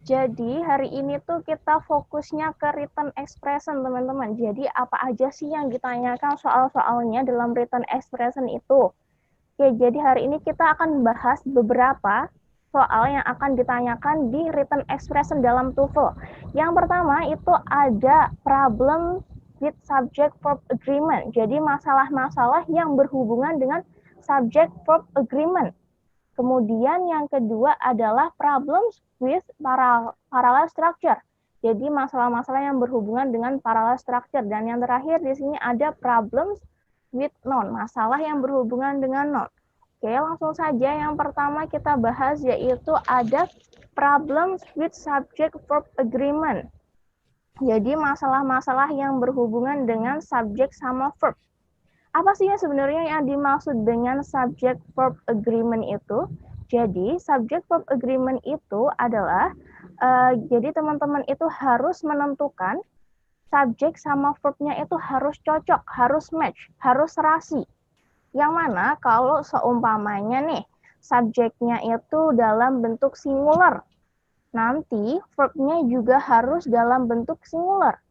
Jadi hari ini tuh kita fokusnya ke written expression, teman-teman. Jadi apa aja sih yang ditanyakan soal-soalnya dalam written expression itu? Oke, jadi hari ini kita akan bahas beberapa soal yang akan ditanyakan di written expression dalam TOEFL. Yang pertama itu ada problem with subject verb agreement. Jadi masalah-masalah yang berhubungan dengan subject verb agreement. Kemudian yang kedua adalah problems with parallel structure. Jadi masalah-masalah yang berhubungan dengan parallel structure. Dan yang terakhir di sini ada problems with noun, masalah yang berhubungan dengan noun. Oke, langsung saja yang pertama kita bahas yaitu ada problems with subject verb agreement. Jadi masalah-masalah yang berhubungan dengan subjek sama verb. Apa sih yang sebenarnya yang dimaksud dengan subject verb agreement itu? Jadi subject verb agreement itu adalah jadi teman-teman itu harus menentukan subjek sama verbnya itu harus cocok, harus match, harus serasi. Yang mana kalau seumpamanya nih subjeknya itu dalam bentuk singular, nanti verbnya juga harus dalam bentuk singular.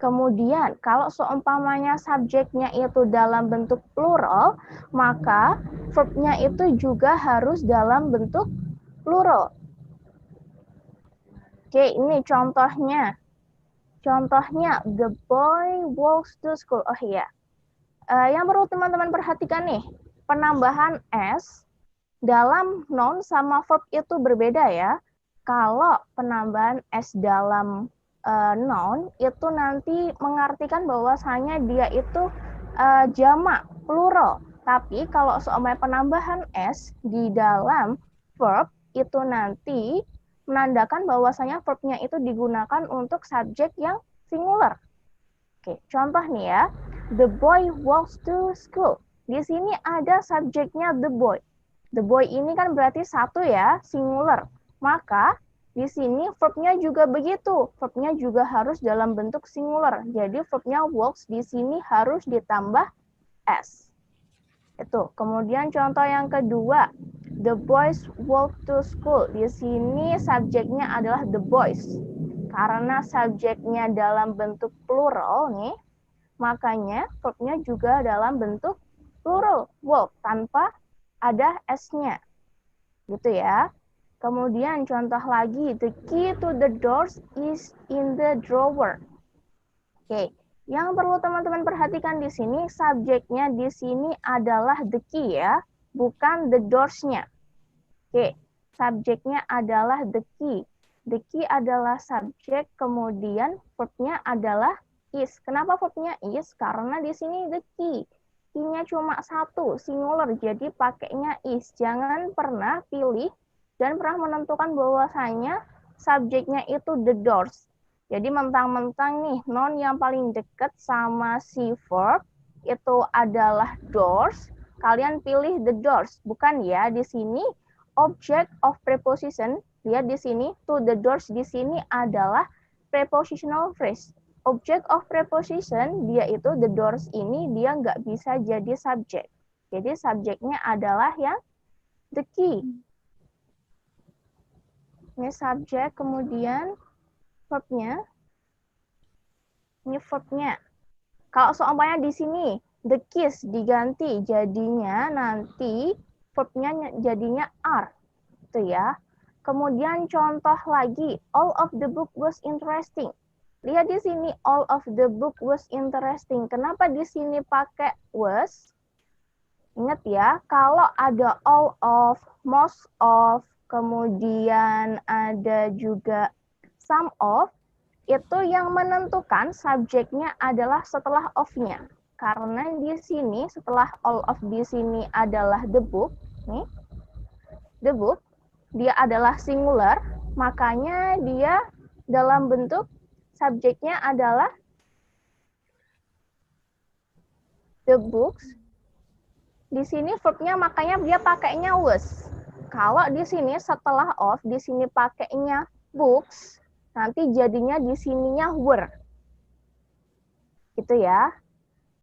Kemudian, kalau seumpamanya subjeknya itu dalam bentuk plural, maka verbnya itu juga harus dalam bentuk plural. Oke, ini contohnya. Contohnya, the boy walks to school. Oh iya. Yang perlu teman-teman perhatikan nih, penambahan s dalam noun sama verb itu berbeda ya. Kalau penambahan s dalam noun itu nanti mengartikan bahwasanya dia itu jamak, plural. Tapi kalau seumpamanya penambahan s di dalam verb itu nanti menandakan bahwasanya verbnya itu digunakan untuk subjek yang singular. Oke, contoh nih ya. The boy walks to school. Di sini ada subjeknya the boy. The boy ini kan berarti satu ya, singular. Maka di sini verbnya juga begitu. Verbnya juga harus dalam bentuk singular. Jadi verbnya walks di sini harus ditambah s. Itu. Kemudian contoh yang kedua, the boys walk to school. Di sini subjeknya adalah the boys. Karena subjeknya dalam bentuk plural nih, makanya verbnya juga dalam bentuk plural, walk, tanpa ada s-nya. Gitu ya. Kemudian contoh lagi, the key to the doors is in the drawer. Oke, yang perlu teman-teman perhatikan di sini, subjeknya di sini adalah the key ya, bukan the doors-nya. Oke, subjeknya adalah the key. The key adalah subjek, kemudian verbnya adalah is. Kenapa verbnya is? Karena di sini the key. Key-nya cuma satu, singular, jadi pakainya is. Jangan pernah pilih dan pernah menentukan bahwasanya subjeknya itu the doors. Jadi mentang-mentang nih, noun yang paling dekat sama si verb itu adalah doors, kalian pilih the doors. Bukan ya, di sini object of preposition, lihat di sini, to the doors di sini adalah prepositional phrase. Object of preposition, dia itu the doors ini, dia nggak bisa jadi subjek. Jadi subjeknya adalah yang the key. Ini subjek, kemudian verbnya. Ini verbnya. Kalau seumpamanya di sini, the keys diganti, jadinya nanti verbnya jadinya are. Itu ya. Kemudian contoh lagi, all of the book was interesting. Lihat di sini, all of the book was interesting. Kenapa di sini pakai was? Ingat ya, kalau ada all of, most of, kemudian ada juga some of, itu yang menentukan subjeknya adalah setelah of-nya. Karena di sini, setelah all of di sini adalah the book, nih, the book, dia adalah singular, makanya dia dalam bentuk subjeknya adalah the books. Di sini verbnya makanya dia pakainya was. Kalau di sini setelah of, di sini pakainya books, nanti jadinya di sininya were. Gitu ya.